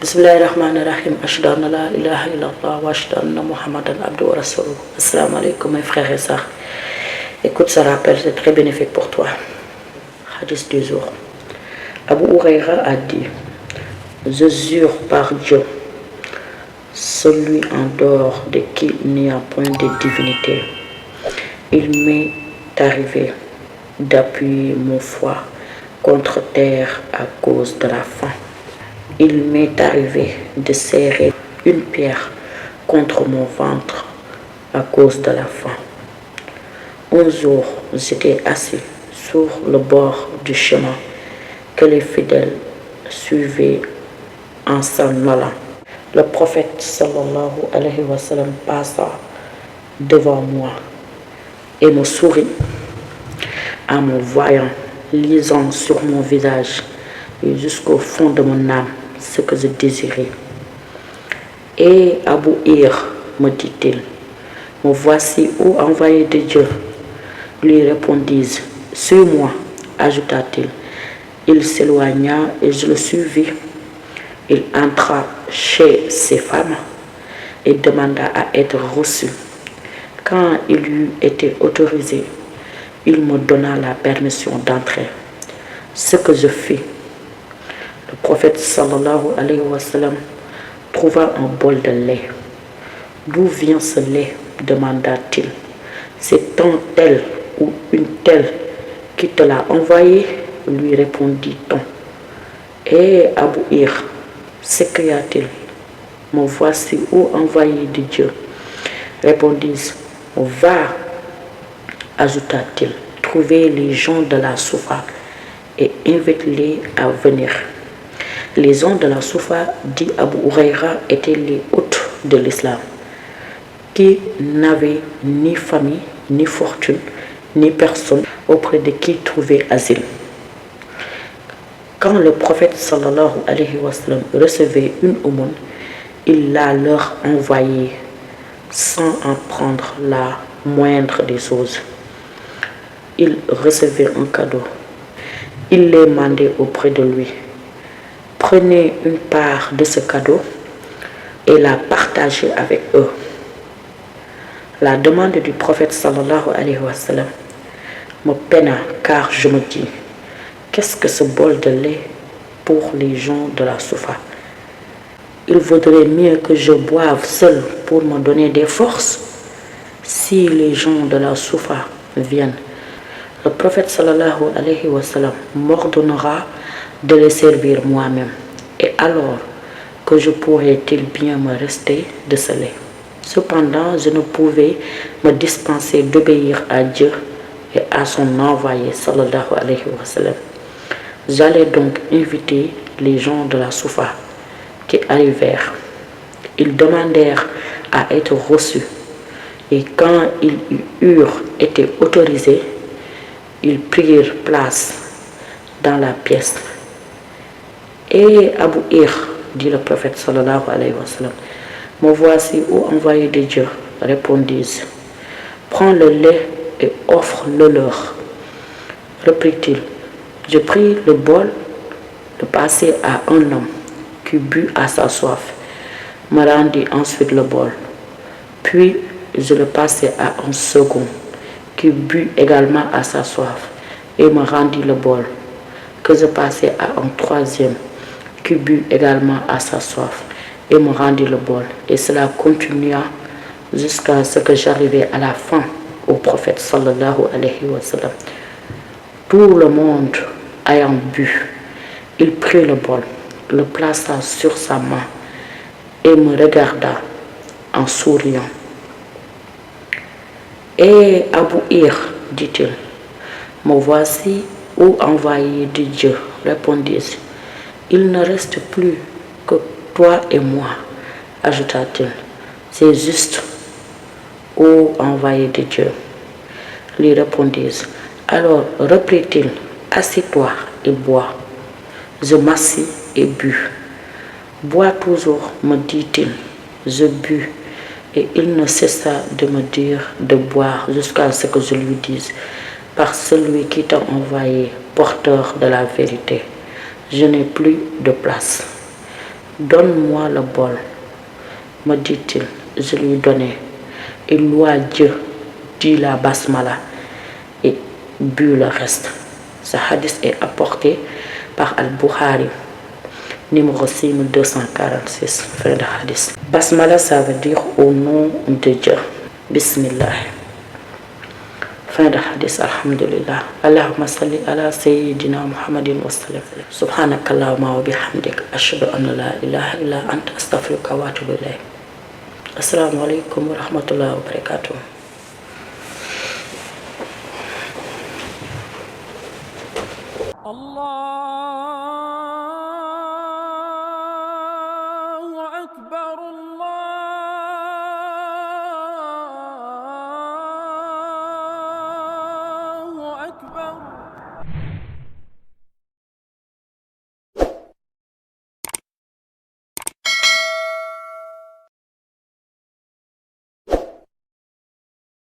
Bismillahirrahmanirrahim. Ashhadu an la ilaha illallah wa ashhadu anna Muhammadan abduhu wa rasuluh. Assalamu alaikum mes frères et sœurs. Écoute ce rappel, c'est très bénéfique pour toi. Hadith du jour. Abu Huraira a dit: je jure par Dieu, celui en dehors de qui il n'y a point de divinité. Il m'est arrivé d'appuyer mon foie contre terre à cause de la faim. Il m'est arrivé de serrer une pierre contre mon ventre à cause de la faim. Un jour, j'étais assis sur le bord du chemin que les fidèles suivaient en s'en allant. Le prophète sallallahu alayhi wa sallam passa devant moi et me sourit en me voyant, lisant sur mon visage et jusqu'au fond de mon âme ce que je désirais. Et Abu Ir, me dit-il, me voici, ô envoyé de Dieu. Lui répondis-je, suis-moi, ajouta-t-il. Il s'éloigna et je le suivis. Il entra chez ses femmes et demanda à être reçu. Quand il eut été autorisé, il me donna la permission d'entrer. Ce que je fis. Le prophète sallallahu alayhi wa sallam trouva un bol de lait. D'où vient ce lait? Demanda-t-il. C'est un tel ou une telle qui te l'a envoyé? Lui répondit-on. Et Abu Ir, s'écria-t-il, me voici, ô envoyé de Dieu. Répondis, va, ajouta-t-il, trouver les gens de la Soufa et invite-les à venir. Les gens de la Soufa, dit Abu Huraira, étaient les hôtes de l'islam, qui n'avaient ni famille, ni fortune, ni personne auprès de qui trouver asile. Quand le prophète sallallahu alayhi wa sallam recevait une aumône, il la leur envoyait sans en prendre la moindre des choses. Il recevait un cadeau. Il les mandait auprès de lui. Prenez une part de ce cadeau et la partagez avec eux. La demande du prophète sallallahu alayhi wa sallam me peina car je me dis, qu'est-ce que ce bol de lait pour les gens de la Soufa? Il vaudrait mieux que je boive seul pour me donner des forces. Si les gens de la Soufa viennent, le prophète sallallahu alayhi wa sallam m'ordonnera de les servir moi-même. Et alors que je pourrais-il bien me rester de ce lait? Cependant, je ne pouvais me dispenser d'obéir à Dieu et à son envoyé sallallahu alayhi wa sallam. J'allais donc inviter les gens de la Soufa qui arrivèrent. Ils demandèrent à être reçus et quand ils eurent été autorisés, ils prirent place dans la pièce. Et Abu Ir, dit le prophète sallallahu alayhi wa sallam, me voici, ô envoyé de Dieu. Répondis, prends le lait et offre-le leur. Reprit-il, je pris le bol, le passai à un homme qui but à sa soif, me rendit ensuite le bol. Puis je le passai à un second qui but également à sa soif et me rendit le bol, que je passai à un troisième qui but également à sa soif et me rendit le bol. Et cela continua jusqu'à ce que j'arrivais à la fin au prophète sallallahu alayhi wa sallam. Tout le monde ayant bu, il prit le bol, le plaça sur sa main et me regarda en souriant. Et Abu Ir, dit-il, me voici, ô envoyé de Dieu. Répondis, il ne reste plus que toi et moi, ajouta-t-il. C'est juste, ô envoyé de Dieu. Lui répondis, alors reprit-il, assieds-toi et bois. Je m'assis et bus. Bois toujours, me dit-il. Je bus et il ne cessa de me dire de boire jusqu'à ce que je lui dise, par celui qui t'a envoyé, porteur de la vérité, je n'ai plus de place. Donne-moi le bol, me dit-il. Je lui donnai. Il loua Dieu, dit la basmala et but le reste. Ce hadith est apporté par Al-Bukhari, numéro 6246, fin de hadith. Basmala, ça veut dire au nom de Dieu. Bismillah. Fin de hadith. Alhamdulillah. Allahumma salli ala sayyidina Muhammadin wa sallam. Subhanakallahumma wa bihamdik. Ashhadu an la ilaha illa anta astaghfiruka wa atubu ilayk. Assalamu alaikum wa rahmatullahi wa barakatuh. Allah